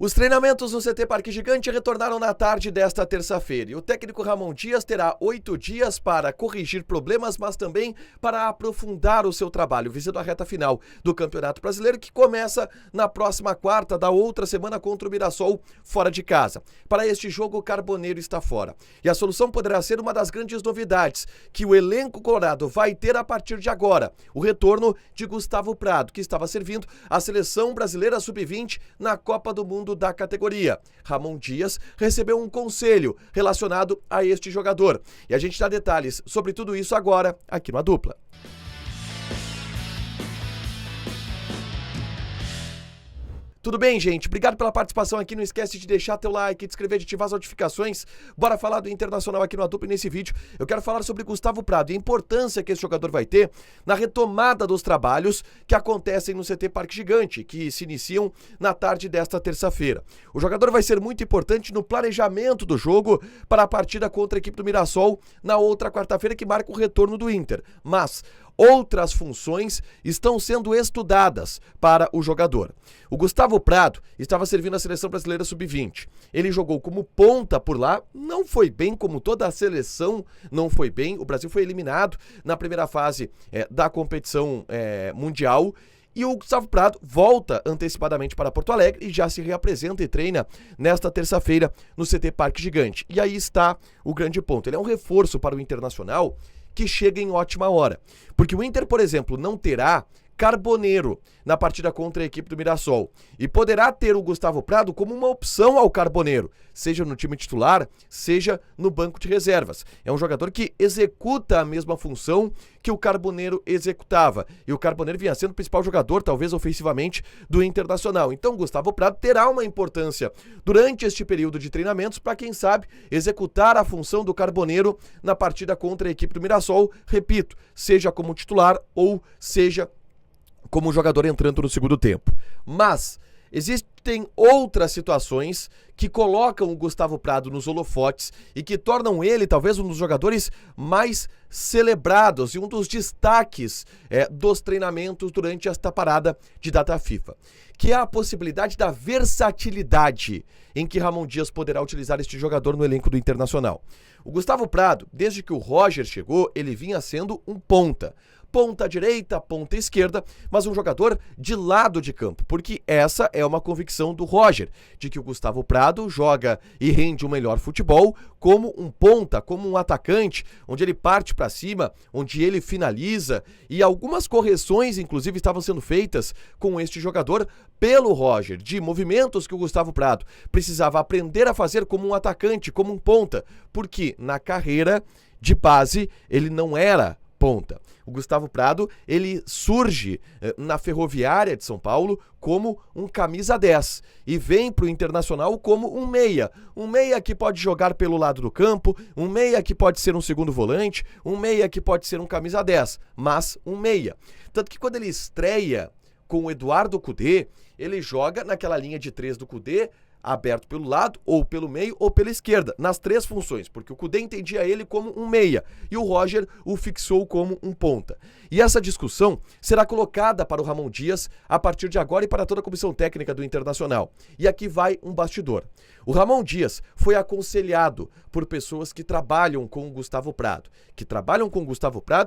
Os treinamentos no CT Parque Gigante retornaram na tarde desta terça-feira e o técnico Ramon Dias terá 8 dias para corrigir problemas, mas também para aprofundar o seu trabalho, visando a reta final do Campeonato Brasileiro, que começa na próxima quarta da outra semana contra o Mirassol, fora de casa. Para este jogo, o Carboneiro está fora. E a solução poderá ser uma das grandes novidades que o elenco colorado vai ter a partir de agora: o retorno de Gustavo Prado, que estava servindo a seleção brasileira sub-20 na Copa do Mundo da categoria. Ramon Dias recebeu um conselho relacionado a este jogador. E a gente dá detalhes sobre tudo isso agora, aqui no A Dupla. Tudo bem, gente? Obrigado pela participação aqui. Não esquece de deixar teu like, de inscrever, de ativar as notificações. Bora falar do Internacional aqui no A Dupla. E nesse vídeo eu quero falar sobre Gustavo Prado e a importância que esse jogador vai ter na retomada dos trabalhos que acontecem no CT Parque Gigante, que se iniciam na tarde desta terça-feira. O jogador vai ser muito importante no planejamento do jogo para a partida contra a equipe do Mirassol na outra quarta-feira, que marca o retorno do Inter. Mas outras funções estão sendo estudadas para o jogador. O Gustavo Prado estava servindo a seleção brasileira sub-20. Ele jogou como ponta por lá, não foi bem, como toda a seleção não foi bem. O Brasil foi eliminado na primeira fase da competição mundial. E o Gustavo Prado volta antecipadamente para Porto Alegre e já se reapresenta e treina nesta terça-feira no CT Parque Gigante. E aí está o grande ponto. Ele é um reforço para o Internacional que chega em ótima hora. Porque o Inter, por exemplo, não terá Carboneiro na partida contra a equipe do Mirassol e poderá ter o Gustavo Prado como uma opção ao Carboneiro, seja no time titular, seja no banco de reservas. É um jogador que executa a mesma função que o Carboneiro executava, e o Carboneiro vinha sendo o principal jogador, talvez ofensivamente, do Internacional. Então o Gustavo Prado terá uma importância durante este período de treinamentos para, quem sabe, executar a função do Carboneiro na partida contra a equipe do Mirassol, repito, seja como titular ou seja como jogador entrando no segundo tempo. Mas existem outras situações que colocam o Gustavo Prado nos holofotes e que tornam ele talvez um dos jogadores mais celebrados e um dos destaques dos treinamentos durante esta parada de data FIFA, que é a possibilidade da versatilidade em que Ramon Dias poderá utilizar este jogador no elenco do Internacional. O Gustavo Prado, desde que o Roger chegou, ele vinha sendo um ponta direita, ponta esquerda, mas um jogador de lado de campo, porque essa é uma convicção do Roger, de que o Gustavo Prado joga e rende um melhor futebol como um ponta, como um atacante, onde ele parte para cima, onde ele finaliza, e algumas correções, inclusive, estavam sendo feitas com este jogador pelo Roger, de movimentos que o Gustavo Prado precisava aprender a fazer como um atacante, como um ponta, porque na carreira de base ele não era ponta. O Gustavo Prado, ele surge na Ferroviária de São Paulo como um camisa 10 e vem para o Internacional como um meia que pode jogar pelo lado do campo, um meia que pode ser um segundo volante, um meia que pode ser um camisa 10, mas um meia. Tanto que quando ele estreia com o Eduardo Cudê, ele joga naquela linha de 3 do Cudê, aberto pelo lado, ou pelo meio, ou pela esquerda, nas 3 funções, porque o Cudê entendia ele como um meia, e o Roger o fixou como um ponta. E essa discussão será colocada para o Ramon Dias a partir de agora e para toda a comissão técnica do Internacional. E aqui vai um bastidor. O Ramon Dias foi aconselhado por pessoas que trabalham com o Gustavo Prado,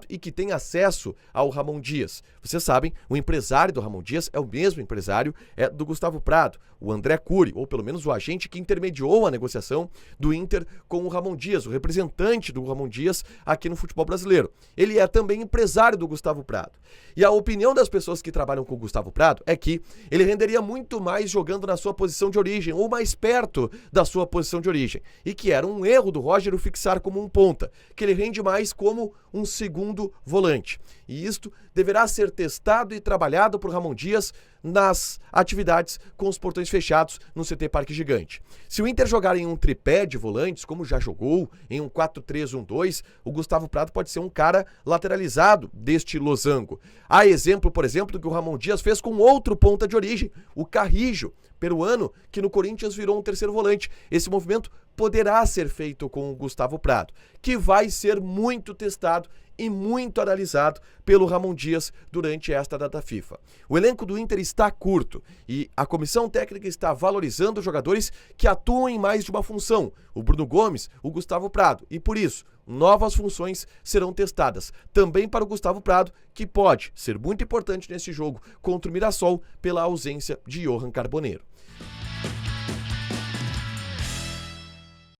e que têm acesso ao Ramon Dias. Vocês sabem, o empresário do Ramon Dias é o mesmo empresário do Gustavo Prado, o André Cury, ou pelo menos o agente que intermediou a negociação do Inter com o Ramon Dias, o representante do Ramon Dias aqui no futebol brasileiro. Ele é também empresário do Gustavo Prado. E a opinião das pessoas que trabalham com o Gustavo Prado é que ele renderia muito mais jogando na sua posição de origem, ou mais perto da sua posição de origem, e que era um erro do Roger o fixar como um ponta, que ele rende mais como um segundo volante. E isto deverá ser testado e trabalhado por Ramon Dias nas atividades com os portões fechados no CT Parque Gigante. Se o Inter jogar em um tripé de volantes, como já jogou, em um 4-3-1-2, o Gustavo Prado pode ser um cara lateralizado deste losango. Há exemplo, por exemplo, do que o Ramon Dias fez com outro ponta de origem, o Carrijo. peruano, que no Corinthians virou um terceiro volante. Esse movimento poderá ser feito com o Gustavo Prado, que vai ser muito testado e muito analisado pelo Ramon Dias durante esta data FIFA. O elenco do Inter está curto e a comissão técnica está valorizando jogadores que atuam em mais de uma função, o Bruno Gomes, o Gustavo Prado, e por isso, novas funções serão testadas também para o Gustavo Prado, que pode ser muito importante nesse jogo contra o Mirassol pela ausência de Johan Carboneiro.